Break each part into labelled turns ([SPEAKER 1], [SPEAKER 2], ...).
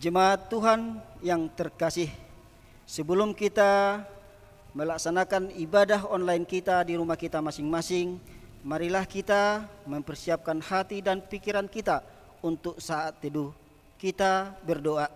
[SPEAKER 1] Jemaat Tuhan yang terkasih, sebelum kita melaksanakan ibadah online kita di rumah kita masing-masing, marilah kita mempersiapkan hati dan pikiran kita untuk saat teduh. Kita berdoa.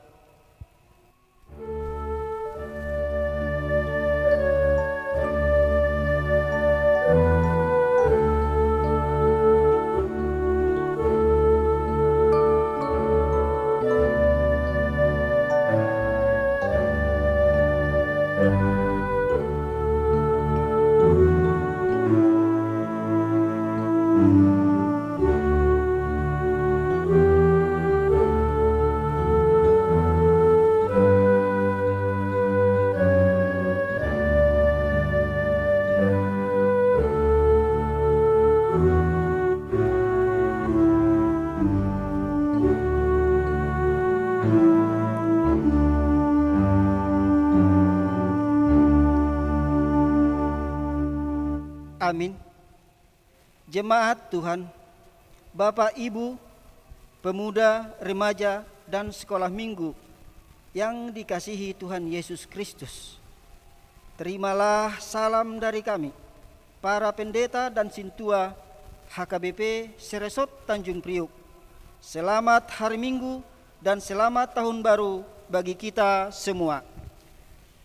[SPEAKER 1] Amin. Jemaat Tuhan, Bapak, Ibu, pemuda, remaja, dan sekolah minggu yang dikasihi Tuhan Yesus Kristus, terimalah salam dari kami, para pendeta dan sintua HKBP Seresot Tanjung Priuk. Selamat hari Minggu dan selamat tahun baru bagi kita semua.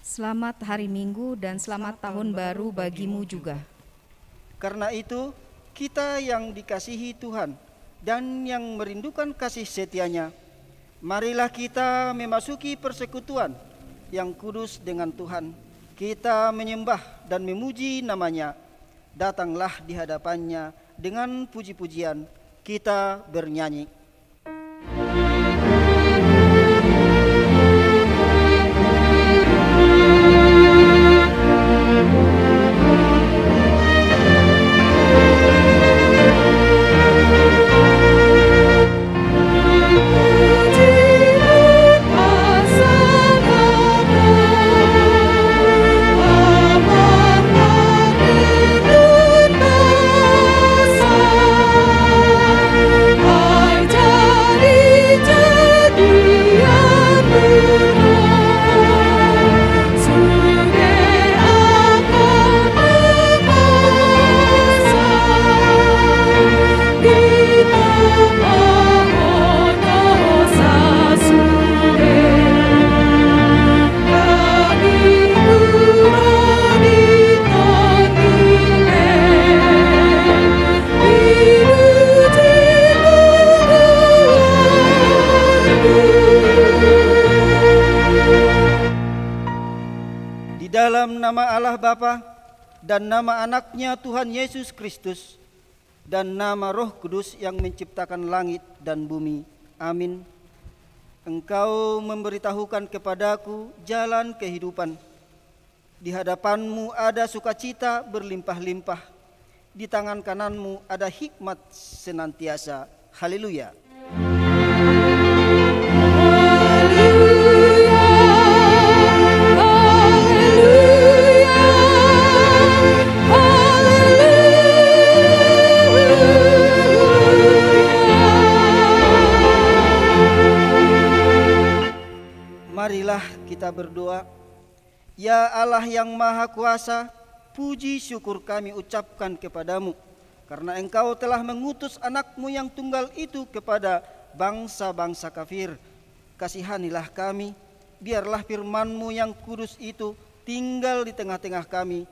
[SPEAKER 2] Selamat hari Minggu dan selamat tahun baru bagimu juga.
[SPEAKER 1] Karena itu, kita yang dikasihi Tuhan dan yang merindukan kasih setianya, marilah kita memasuki persekutuan yang kudus dengan Tuhan. Kita menyembah dan memuji namanya. Datanglah di hadapannya dengan puji-pujian, kita bernyanyi. Dalam nama Allah Bapa dan nama anaknya Tuhan Yesus Kristus dan nama Roh Kudus yang menciptakan langit dan bumi. Amin. Engkau memberitahukan kepadaku jalan kehidupan. Di hadapanmu ada sukacita berlimpah-limpah. Di tangan kananmu ada hikmat senantiasa. Haleluya. Marilah kita berdoa. Ya Allah yang Maha Kuasa, puji syukur kami ucapkan kepadamu, karena Engkau telah mengutus anakmu yang tunggal itu kepada bangsa-bangsa kafir. Kasihanilah kami, biarlah firman-Mu yang kudus itu tinggal di tengah-tengah kami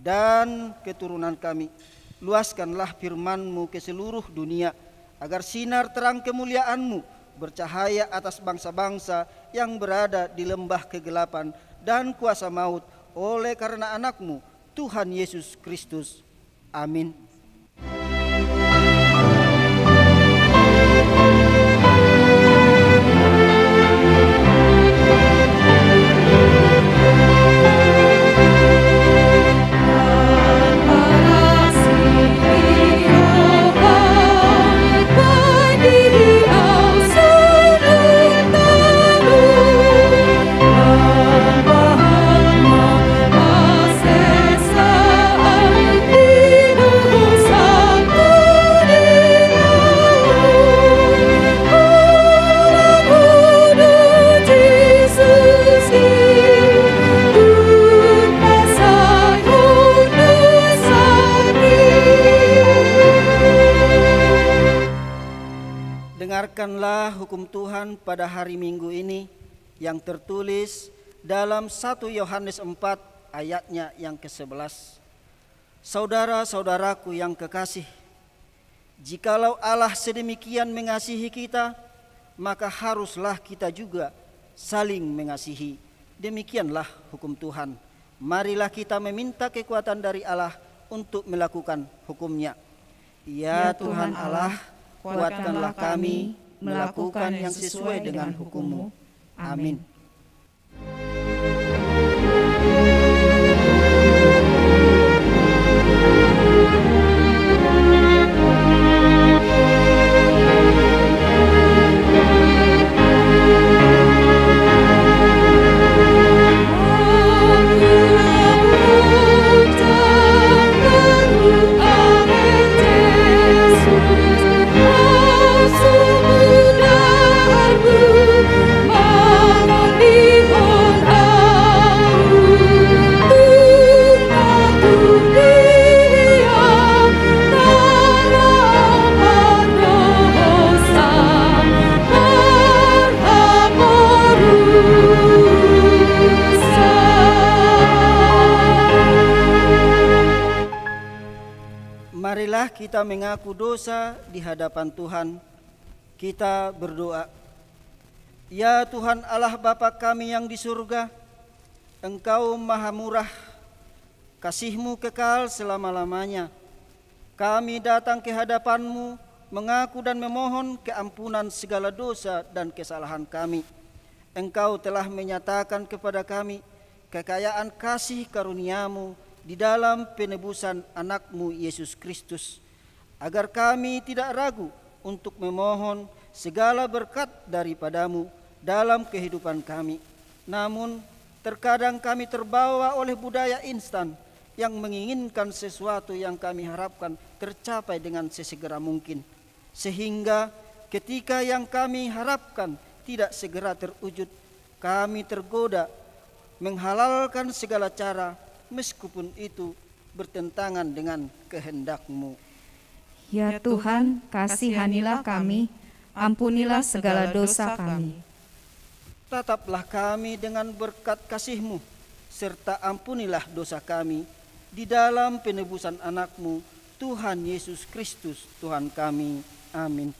[SPEAKER 1] dan keturunan kami. Luaskanlah firman-Mu ke seluruh dunia, agar sinar terang kemuliaan-Mu bercahaya atas bangsa-bangsa yang berada di lembah kegelapan dan kuasa maut, oleh karena anak-Mu, Tuhan Yesus Kristus. Amin.
[SPEAKER 3] Oh
[SPEAKER 1] Inilah hukum Tuhan pada hari Minggu ini yang tertulis dalam 1 Yohanes 4 ayatnya yang ke-11. Saudara-saudaraku yang kekasih, jikalau Allah sedemikian mengasihi kita, maka haruslah kita juga saling mengasihi. Demikianlah hukum Tuhan. Marilah kita meminta kekuatan dari Allah untuk melakukan hukumnya. Ya Tuhan Allah, kuatkanlah kami melakukan yang sesuai dengan hukum-Mu. Amin. Marilah kita mengaku dosa di hadapan Tuhan. Kita berdoa. Ya Tuhan Allah Bapa kami yang di surga, Engkau maha murah, kasih-Mu kekal selama-lamanya. Kami datang ke hadapan-Mu, mengaku dan memohon keampunan segala dosa dan kesalahan kami. Engkau telah menyatakan kepada kami kekayaan kasih karunia-Mu di dalam penebusan anak-Mu Yesus Kristus, agar kami tidak ragu untuk memohon segala berkat daripada-Mu dalam kehidupan kami. Namun terkadang kami terbawa oleh budaya instan yang menginginkan sesuatu yang kami harapkan tercapai dengan sesegera mungkin, sehingga ketika yang kami harapkan tidak segera terwujud, kami tergoda menghalalkan segala cara meskipun itu bertentangan dengan kehendak-Mu.
[SPEAKER 2] Ya Tuhan, kasihanilah kami, ampunilah segala dosa kami.
[SPEAKER 1] Tataplah kami dengan berkat kasih-Mu, serta ampunilah dosa kami di dalam penebusan anak-Mu, Tuhan Yesus Kristus, Tuhan kami. Amin.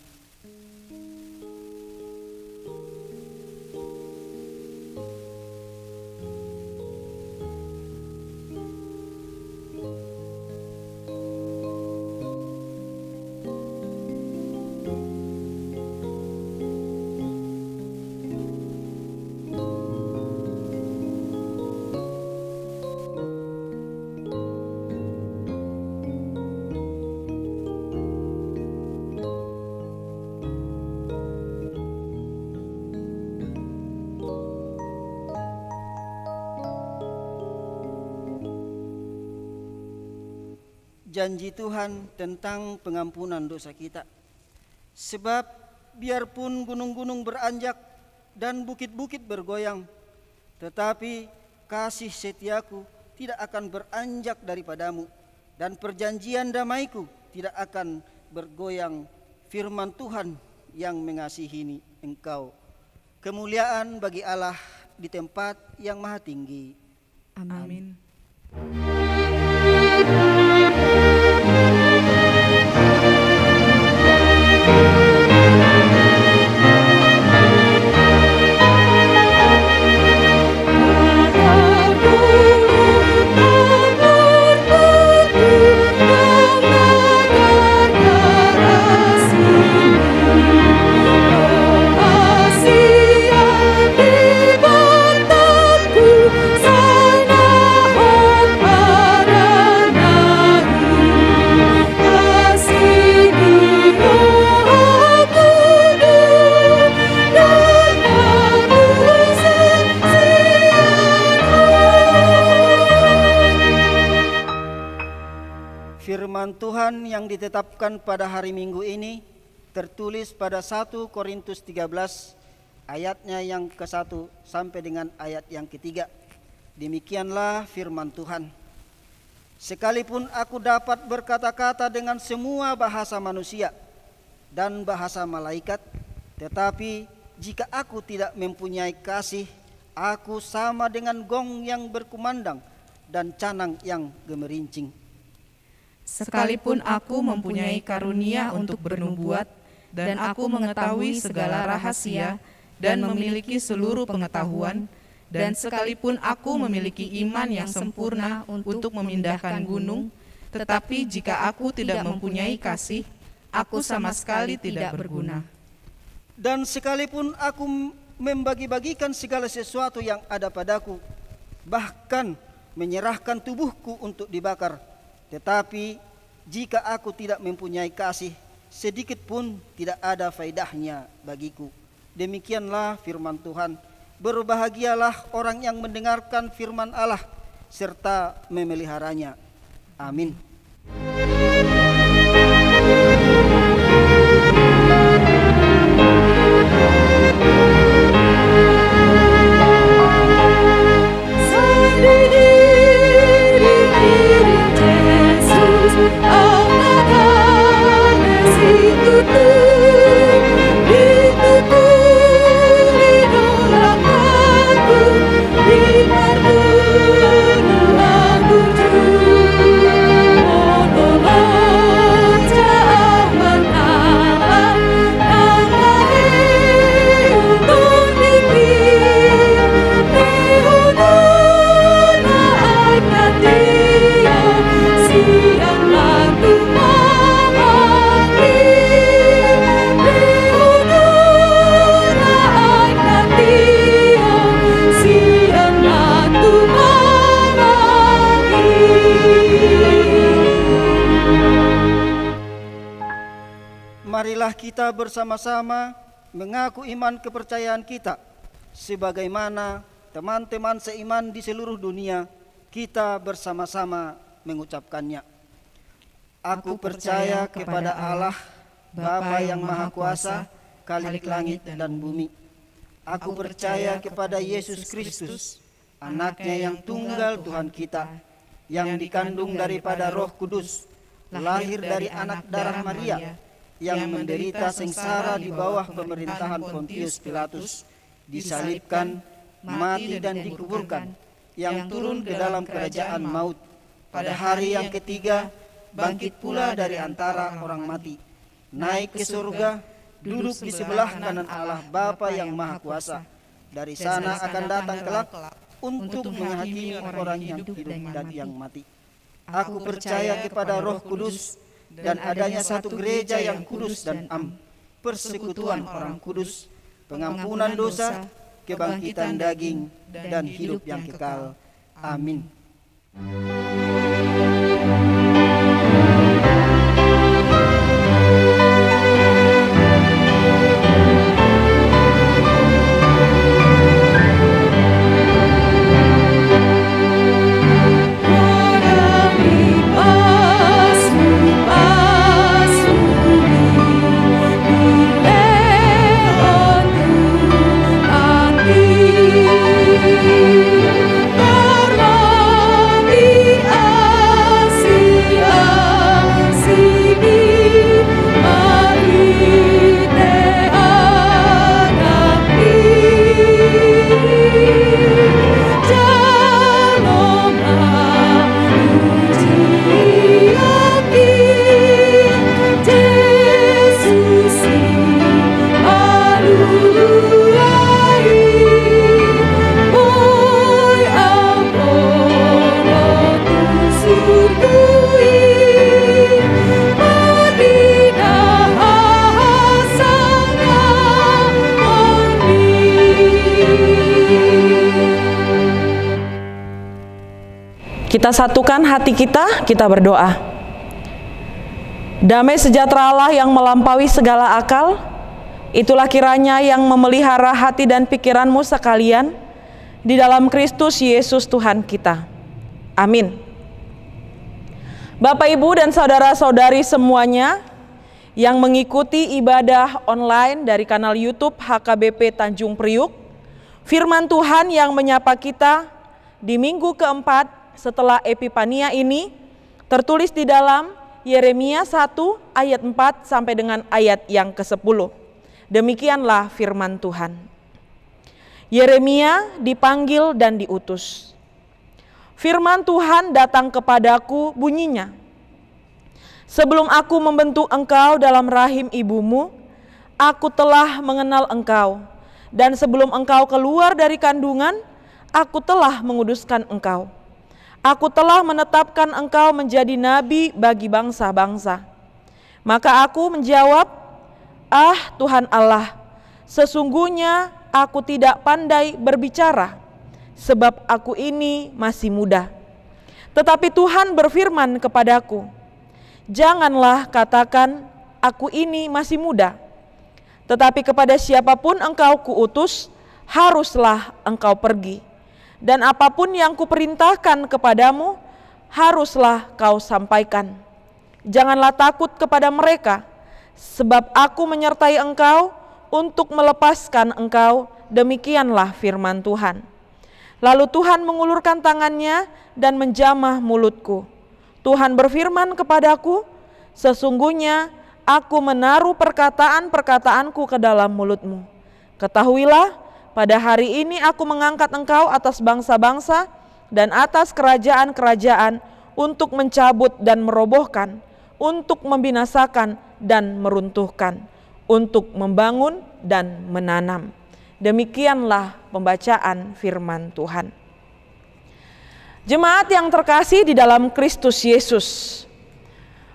[SPEAKER 1] Janji Tuhan tentang pengampunan dosa kita. Sebab biarpun gunung-gunung beranjak dan bukit-bukit bergoyang, tetapi kasih setiaku tidak akan beranjak daripada-Mu, dan perjanjian damaiku tidak akan bergoyang. Firman Tuhan yang mengasihi Engkau. Kemuliaan bagi Allah di tempat yang maha tinggi.
[SPEAKER 2] Amin.
[SPEAKER 1] Firman Tuhan yang ditetapkan pada hari Minggu ini tertulis pada 1 Korintus 13 ayatnya yang ke-1 sampai dengan ayat yang ke-3. Demikianlah firman Tuhan. Sekalipun aku dapat berkata-kata dengan semua bahasa manusia dan bahasa malaikat Tetapi jika aku tidak mempunyai kasih, aku sama dengan gong yang berkumandang dan canang yang gemerincing.
[SPEAKER 3] Sekalipun aku mempunyai karunia untuk bernubuat, dan aku mengetahui segala rahasia, dan memiliki seluruh pengetahuan, dan sekalipun aku memiliki iman yang sempurna untuk memindahkan gunung, tetapi jika aku tidak mempunyai kasih, aku sama sekali tidak berguna.
[SPEAKER 1] Dan sekalipun aku membagi-bagikan segala sesuatu yang ada padaku, bahkan menyerahkan tubuhku untuk dibakar, tetapi jika aku tidak mempunyai kasih, sedikit pun tidak ada faedahnya bagiku. Demikianlah firman Tuhan. Berbahagialah orang yang mendengarkan firman Allah serta memeliharanya. Amin. Marilah kita bersama-sama mengaku iman kepercayaan kita, sebagaimana teman-teman seiman di seluruh dunia kita bersama-sama mengucapkannya. Aku percaya kepada Allah, Bapa yang Maha Kuasa, Khalik langit dan bumi. Aku percaya kepada Yesus Kristus, Anaknya yang tunggal Tuhan kita, yang dikandung daripada Roh Kudus, lahir dari anak darah Maria, yang menderita sengsara di bawah pemerintahan Pontius Pilatus, disalibkan, mati dan dikuburkan, yang turun ke dalam kerajaan maut. Pada hari yang ketiga, bangkit pula dari antara orang mati, naik ke surga, duduk di sebelah kanan Allah Bapa yang Maha Kuasa. Dari sana akan datang kelak untuk menghakimi orang yang hidup dan yang mati. Aku percaya kepada Roh Kudus, dan adanya satu gereja yang kudus dan am, persekutuan orang kudus, pengampunan dosa, kebangkitan daging, dan hidup yang kekal. Amin.
[SPEAKER 4] Kita satukan hati kita berdoa. Damai sejahtera Allah yang melampaui segala akal, itulah kiranya yang memelihara hati dan pikiranmu sekalian di dalam Kristus Yesus Tuhan kita. Amin. Bapak, Ibu, dan saudara-saudari semuanya yang mengikuti ibadah online dari kanal YouTube HKBP Tanjung Priuk, firman Tuhan yang menyapa kita di minggu keempat setelah Epifania ini tertulis di dalam Yeremia 1 ayat 4 sampai dengan ayat yang ke-10. Demikianlah firman Tuhan. Yeremia dipanggil dan diutus. Firman Tuhan datang kepadaku bunyinya, sebelum aku membentuk engkau dalam rahim ibumu, aku telah mengenal engkau. Dan sebelum engkau keluar dari kandungan, aku telah menguduskan engkau. Aku telah menetapkan engkau menjadi nabi bagi bangsa-bangsa. Maka aku menjawab, "Ah Tuhan Allah, sesungguhnya aku tidak pandai berbicara, sebab aku ini masih muda." Tetapi Tuhan berfirman kepadaku, "Janganlah katakan, aku ini masih muda. Tetapi kepada siapapun engkau kuutus, haruslah engkau pergi. Dan apapun yang kuperintahkan kepadamu, haruslah kau sampaikan. Janganlah takut kepada mereka, sebab aku menyertai engkau untuk melepaskan engkau." Demikianlah firman Tuhan. Lalu Tuhan mengulurkan tangannya dan menjamah mulutku. Tuhan berfirman kepadaku, "Sesungguhnya aku menaruh perkataan-perkataanku ke dalam mulutmu. Ketahuilah, pada hari ini aku mengangkat engkau atas bangsa-bangsa dan atas kerajaan-kerajaan untuk mencabut dan merobohkan, untuk membinasakan dan meruntuhkan, untuk membangun dan menanam." Demikianlah pembacaan firman Tuhan. Jemaat yang terkasih di dalam Kristus Yesus,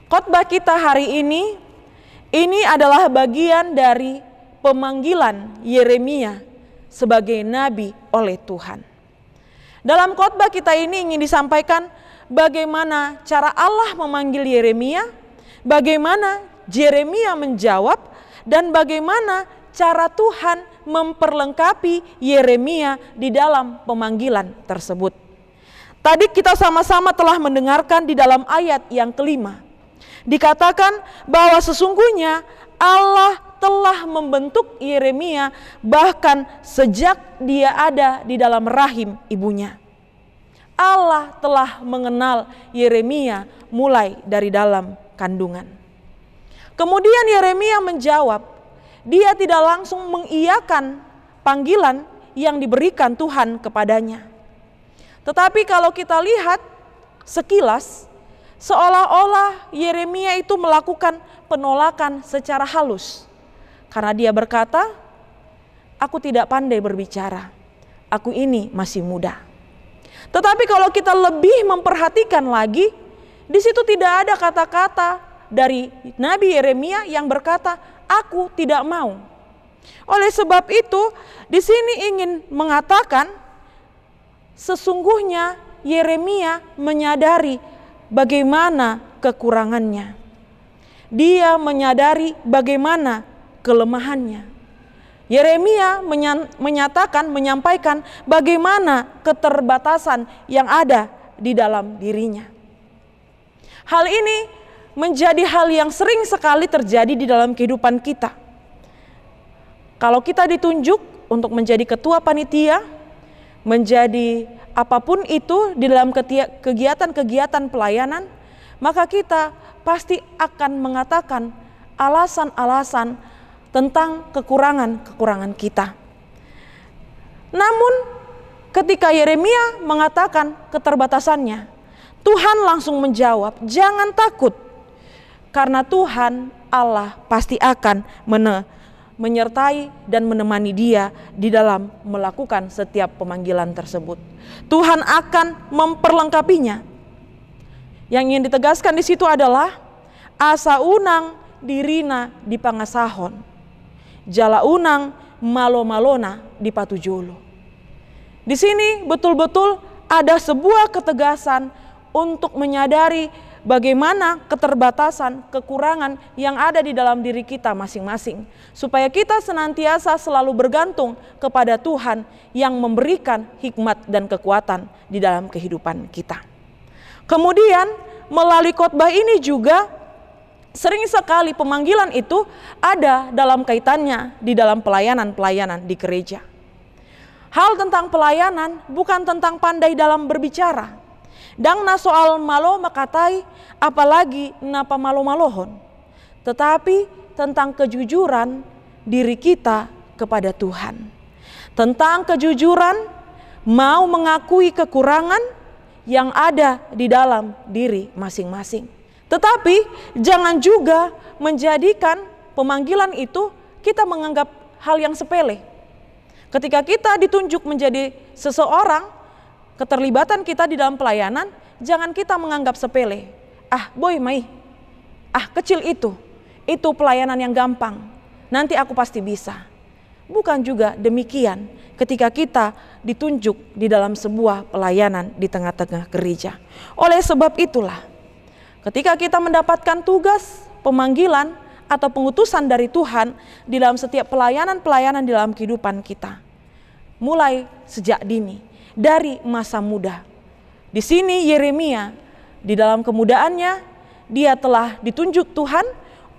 [SPEAKER 4] khotbah kita hari ini adalah bagian dari pemanggilan Yeremia sebagai nabi oleh Tuhan. Dalam khotbah kita ini ingin disampaikan bagaimana cara Allah memanggil Yeremia, bagaimana Yeremia menjawab, dan bagaimana cara Tuhan memperlengkapi Yeremia di dalam pemanggilan tersebut. Tadi kita sama-sama telah mendengarkan di dalam ayat yang kelima. Dikatakan bahwa sesungguhnya Allah telah membentuk Yeremia bahkan sejak dia ada di dalam rahim ibunya. Allah telah mengenal Yeremia mulai dari dalam kandungan. Kemudian Yeremia menjawab, dia tidak langsung mengiyakan panggilan yang diberikan Tuhan kepadanya. Tetapi kalau kita lihat sekilas, seolah-olah Yeremia itu melakukan penolakan secara halus. Karena dia berkata, "Aku tidak pandai berbicara, aku ini masih muda." Tetapi kalau kita lebih memperhatikan lagi, di situ tidak ada kata-kata dari Nabi Yeremia yang berkata, "Aku tidak mau." Oleh sebab itu, di sini ingin mengatakan, sesungguhnya Yeremia menyadari bagaimana kekurangannya. Dia menyadari bagaimana kelemahannya. Yeremia menyampaikan bagaimana keterbatasan yang ada di dalam dirinya. Hal ini menjadi hal yang sering sekali terjadi di dalam kehidupan kita. Kalau kita ditunjuk untuk menjadi ketua panitia, menjadi apapun itu di dalam kegiatan-kegiatan pelayanan, maka kita pasti akan mengatakan alasan-alasan tentang kekurangan-kekurangan kita. Namun ketika Yeremia mengatakan keterbatasannya, Tuhan langsung menjawab, "Jangan takut, karena Tuhan Allah pasti akan menyertai dan menemani dia di dalam melakukan setiap pemanggilan tersebut. Tuhan akan memperlengkapinya." Yang ingin ditegaskan di situ adalah asa unang dirina di pangasahon, jala unang malo-malona di patujolo. Di sini betul-betul ada sebuah ketegasan untuk menyadari bagaimana keterbatasan, kekurangan yang ada di dalam diri kita masing-masing, supaya kita senantiasa selalu bergantung kepada Tuhan yang memberikan hikmat dan kekuatan di dalam kehidupan kita. Kemudian melalui khotbah ini juga sering sekali pemanggilan itu ada dalam kaitannya di dalam pelayanan-pelayanan di gereja. Hal tentang pelayanan bukan tentang pandai dalam berbicara. Dang na soal malo makatai, apalagi napa malo-malohon. Tetapi tentang kejujuran diri kita kepada Tuhan. Tentang kejujuran, mau mengakui kekurangan yang ada di dalam diri masing-masing. Tetapi jangan juga menjadikan pemanggilan itu kita menganggap hal yang sepele. Ketika kita ditunjuk menjadi seseorang, keterlibatan kita di dalam pelayanan, jangan kita menganggap sepele. Boy mai, kecil itu pelayanan yang gampang, nanti aku pasti bisa. Bukan juga demikian ketika kita ditunjuk di dalam sebuah pelayanan di tengah-tengah gereja. Oleh sebab itulah, ketika kita mendapatkan tugas, pemanggilan, atau pengutusan dari Tuhan di dalam setiap pelayanan-pelayanan di dalam kehidupan kita, mulai sejak dini, dari masa muda. Di sini Yeremia, di dalam kemudaannya, dia telah ditunjuk Tuhan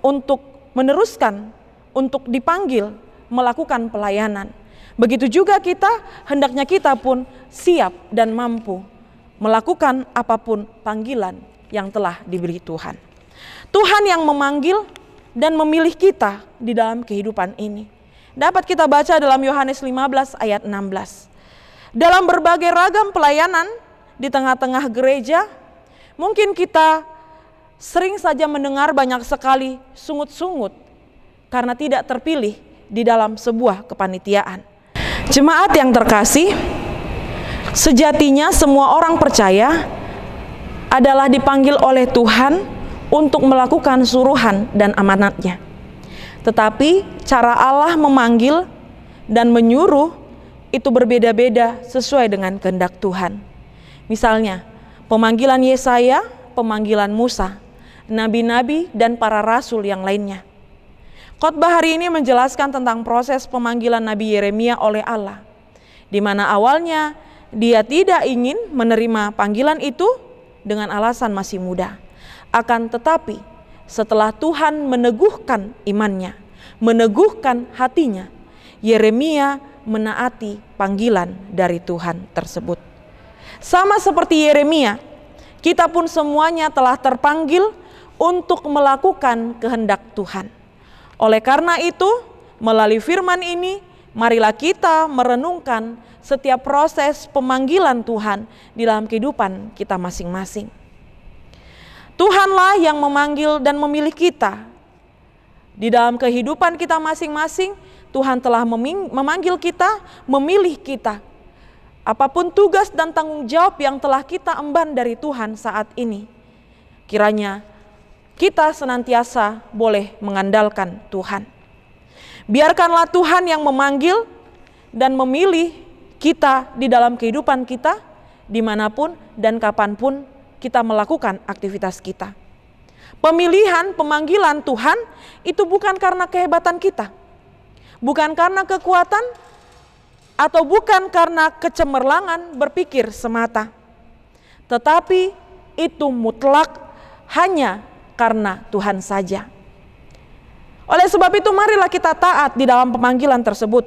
[SPEAKER 4] untuk meneruskan, untuk dipanggil melakukan pelayanan. Begitu juga kita, hendaknya kita pun siap dan mampu melakukan apapun panggilan yang telah diberi Tuhan. Tuhan yang memanggil dan memilih kita di dalam kehidupan ini. Dapat kita baca dalam Yohanes 15 ayat 16. Dalam berbagai ragam pelayanan di tengah-tengah gereja, mungkin kita sering saja mendengar banyak sekali sungut-sungut karena tidak terpilih di dalam sebuah kepanitiaan. Jemaat yang terkasih, sejatinya semua orang percaya adalah dipanggil oleh Tuhan untuk melakukan suruhan dan amanatnya. Tetapi cara Allah memanggil dan menyuruh itu berbeda-beda sesuai dengan kehendak Tuhan. Misalnya, pemanggilan Yesaya, pemanggilan Musa, nabi-nabi dan para rasul yang lainnya. Khotbah hari ini menjelaskan tentang proses pemanggilan Nabi Yeremia oleh Allah, di mana awalnya dia tidak ingin menerima panggilan itu dengan alasan masih muda. Akan tetapi setelah Tuhan meneguhkan imannya, meneguhkan hatinya, Yeremia menaati panggilan dari Tuhan tersebut. Sama seperti Yeremia, kita pun semuanya telah terpanggil untuk melakukan kehendak Tuhan. Oleh karena itu, melalui firman ini, marilah kita merenungkan setiap proses pemanggilan Tuhan di dalam kehidupan kita masing-masing. Tuhanlah yang memanggil dan memilih kita. Di dalam kehidupan kita masing-masing, Tuhan telah memanggil kita, memilih kita. Apapun tugas dan tanggung jawab yang telah kita emban dari Tuhan saat ini, kiranya kita senantiasa boleh mengandalkan Tuhan. Biarkanlah Tuhan yang memanggil dan memilih kita di dalam kehidupan kita, dimanapun dan kapanpun kita melakukan aktivitas kita. Pemilihan, pemanggilan Tuhan itu bukan karena kehebatan kita, bukan karena kekuatan, atau bukan karena kecemerlangan berpikir semata, tetapi itu mutlak hanya karena Tuhan saja. Oleh sebab itu, marilah kita taat di dalam pemanggilan tersebut.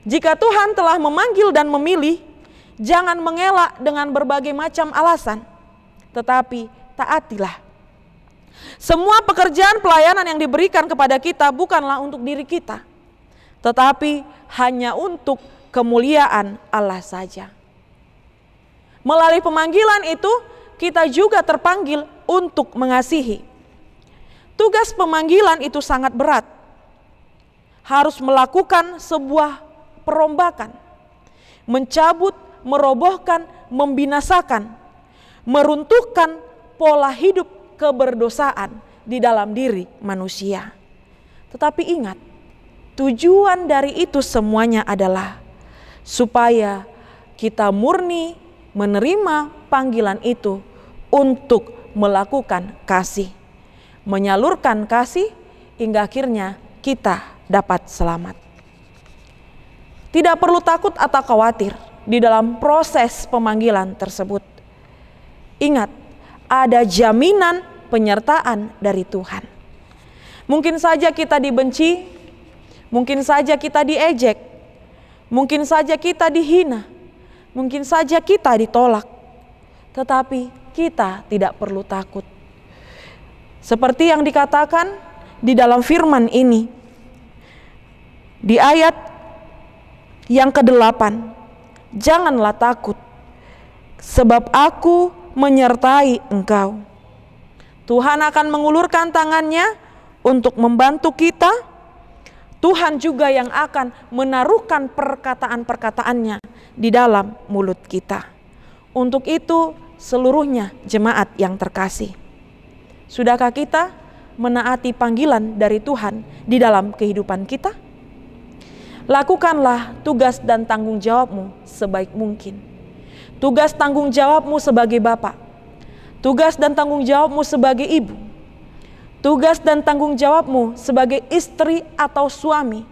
[SPEAKER 4] Jika Tuhan telah memanggil dan memilih, jangan mengelak dengan berbagai macam alasan, tetapi taatilah. Semua pekerjaan pelayanan yang diberikan kepada kita bukanlah untuk diri kita, tetapi hanya untuk kemuliaan Allah saja. Melalui pemanggilan itu, kita juga terpanggil untuk mengasihi. Tugas pemanggilan itu sangat berat. Harus melakukan sebuah perombakan, mencabut, merobohkan, membinasakan, meruntuhkan pola hidup keberdosaan di dalam diri manusia. Tetapi ingat, tujuan dari itu semuanya adalah supaya kita murni menerima panggilan itu untuk melakukan kasih, menyalurkan kasih hingga akhirnya kita dapat selamat. Tidak perlu takut atau khawatir di dalam proses pemanggilan tersebut. Ingat, ada jaminan penyertaan dari Tuhan. Mungkin saja kita dibenci, mungkin saja kita diejek, mungkin saja kita dihina, mungkin saja kita ditolak, tetapi kita tidak perlu takut. Seperti yang dikatakan di dalam firman ini, Di ayat yang ke-8, janganlah takut, sebab aku menyertai engkau. Tuhan akan mengulurkan tangannya untuk membantu kita. Tuhan juga yang akan menaruhkan perkataan-perkataannya di dalam mulut kita. Untuk itu seluruhnya jemaat yang terkasih, sudahkah kita menaati panggilan dari Tuhan di dalam kehidupan kita? Lakukanlah tugas dan tanggung jawabmu sebaik mungkin. Tugas tanggung jawabmu sebagai bapak, tugas dan tanggung jawabmu sebagai ibu, tugas dan tanggung jawabmu sebagai istri atau suami,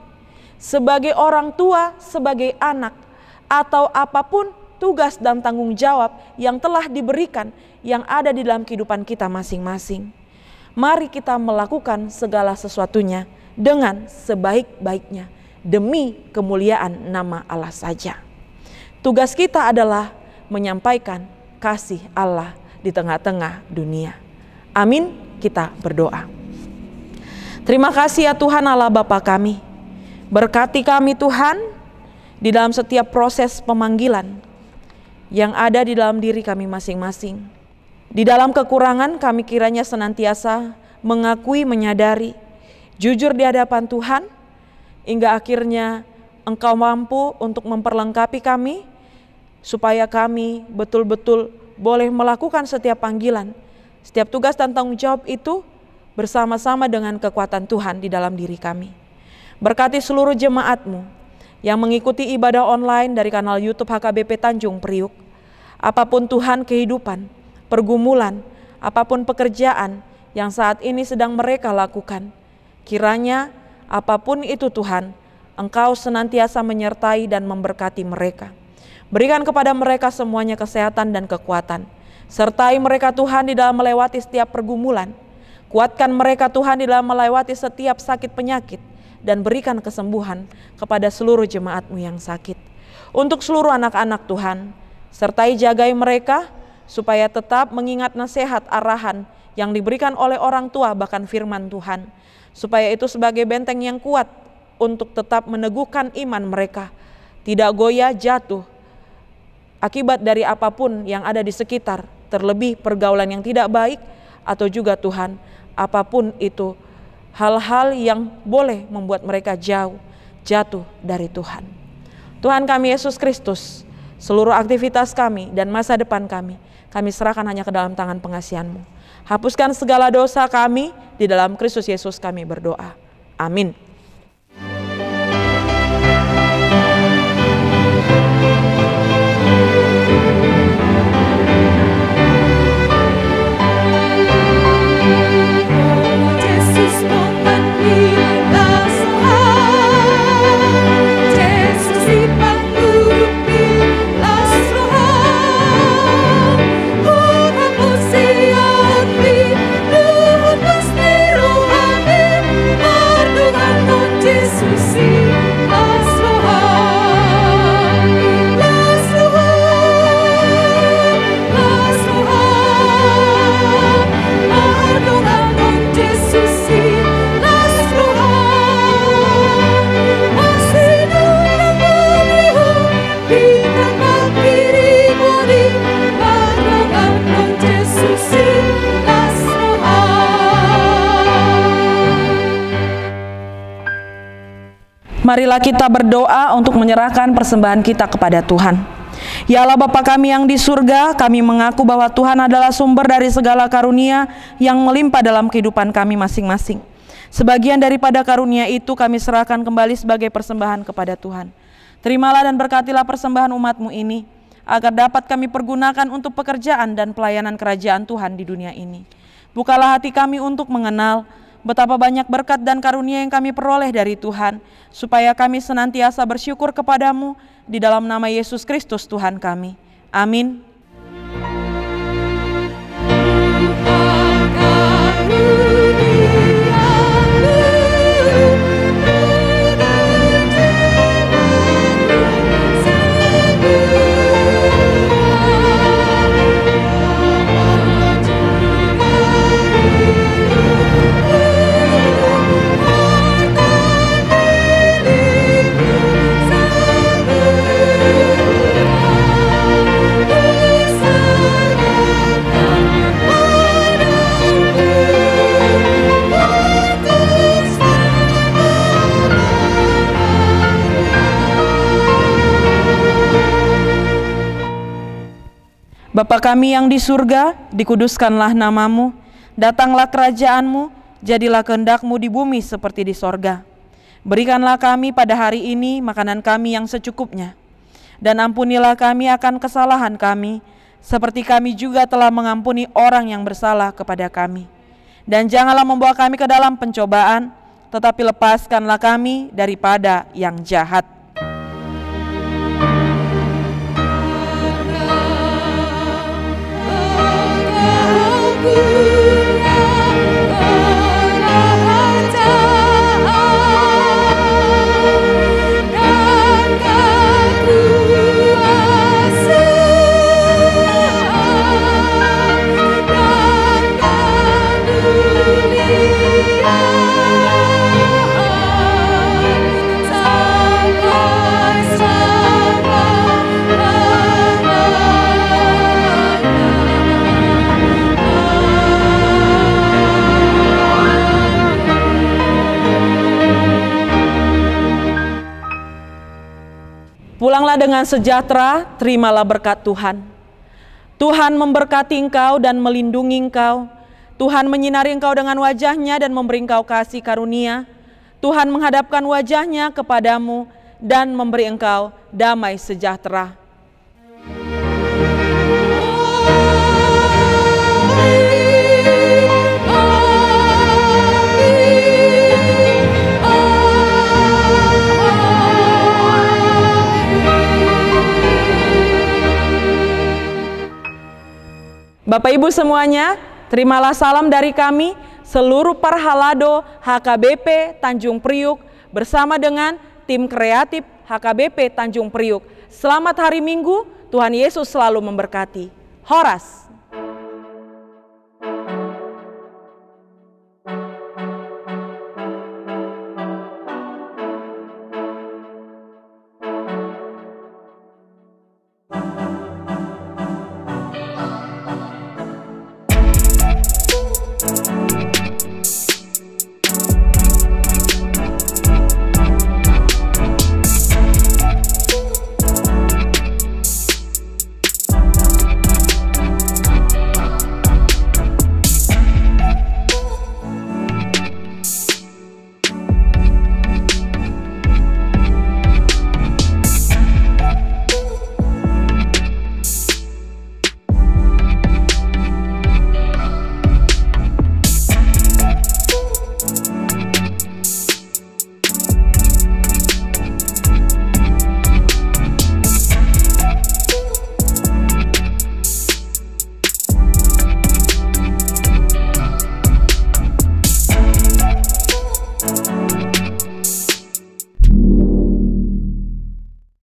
[SPEAKER 4] sebagai orang tua, sebagai anak, atau apapun tugas dan tanggung jawab yang telah diberikan yang ada di dalam kehidupan kita masing-masing. Mari kita melakukan segala sesuatunya dengan sebaik-baiknya demi kemuliaan nama Allah saja. Tugas kita adalah menyampaikan kasih Allah di tengah-tengah dunia. Amin. Kita berdoa. Terima kasih ya Tuhan Allah Bapa kami. Berkati kami Tuhan di dalam setiap proses pemanggilan yang ada di dalam diri kami masing-masing. Di dalam kekurangan kami kiranya senantiasa mengakui, menyadari, jujur di hadapan Tuhan, hingga akhirnya Engkau mampu untuk memperlengkapi kami, supaya kami betul-betul boleh melakukan setiap panggilan, setiap tugas dan tanggung jawab itu bersama-sama dengan kekuatan Tuhan di dalam diri kami. Berkati seluruh jemaat-Mu yang mengikuti ibadah online dari kanal YouTube HKBP Tanjung Priuk. Apapun Tuhan kehidupan, pergumulan, apapun pekerjaan yang saat ini sedang mereka lakukan, kiranya apapun itu Tuhan, Engkau senantiasa menyertai dan memberkati mereka. Berikan kepada mereka semuanya kesehatan dan kekuatan. Sertai mereka Tuhan di dalam melewati setiap pergumulan. Kuatkan mereka Tuhan di dalam melewati setiap sakit penyakit. Dan berikan kesembuhan kepada seluruh jemaat-Mu yang sakit. Untuk seluruh anak-anak Tuhan, sertai jagai mereka supaya tetap mengingat nasihat arahan yang diberikan oleh orang tua bahkan firman Tuhan. Supaya itu sebagai benteng yang kuat untuk tetap meneguhkan iman mereka. Tidak goyah jatuh akibat dari apapun yang ada di sekitar, terlebih pergaulan yang tidak baik, atau juga Tuhan, apapun itu, hal-hal yang boleh membuat mereka jatuh dari Tuhan. Tuhan kami Yesus Kristus, seluruh aktivitas kami dan masa depan kami serahkan hanya ke dalam tangan pengasihan-Mu. Hapuskan segala dosa kami, di dalam Kristus Yesus kami berdoa. Amin. Marilah kita berdoa untuk menyerahkan persembahan kita kepada Tuhan. Ya Allah Bapa kami yang di surga, kami mengaku bahwa Tuhan adalah sumber dari segala karunia yang melimpah dalam kehidupan kami masing-masing. Sebagian daripada karunia itu kami serahkan kembali sebagai persembahan kepada Tuhan. Terimalah dan berkatilah persembahan umat-Mu ini, agar dapat kami pergunakan untuk pekerjaan dan pelayanan kerajaan Tuhan di dunia ini. Bukalah hati kami untuk mengenal betapa banyak berkat dan karunia yang kami peroleh dari Tuhan, supaya kami senantiasa bersyukur kepadamu di dalam nama Yesus Kristus Tuhan kami. Amin. Bapa kami yang di surga, dikuduskanlah namamu, datanglah kerajaanmu, jadilah kehendak-Mu di bumi seperti di sorga. Berikanlah kami pada hari ini makanan kami yang secukupnya, dan ampunilah kami akan kesalahan kami, seperti kami juga telah mengampuni orang yang bersalah kepada kami. Dan janganlah membawa kami ke dalam pencobaan, tetapi lepaskanlah kami daripada yang jahat. Pulanglah dengan sejahtera, terimalah berkat Tuhan. Tuhan memberkati engkau dan melindungi engkau. Tuhan menyinari engkau dengan wajah-Nya dan memberi engkau kasih karunia. Tuhan menghadapkan wajah-Nya kepadamu dan memberi engkau damai sejahtera. Bapak Ibu semuanya, terimalah salam dari kami, seluruh Parhalado HKBP Tanjung Priuk bersama dengan tim kreatif HKBP Tanjung Priuk. Selamat hari Minggu, Tuhan Yesus selalu memberkati. Horas.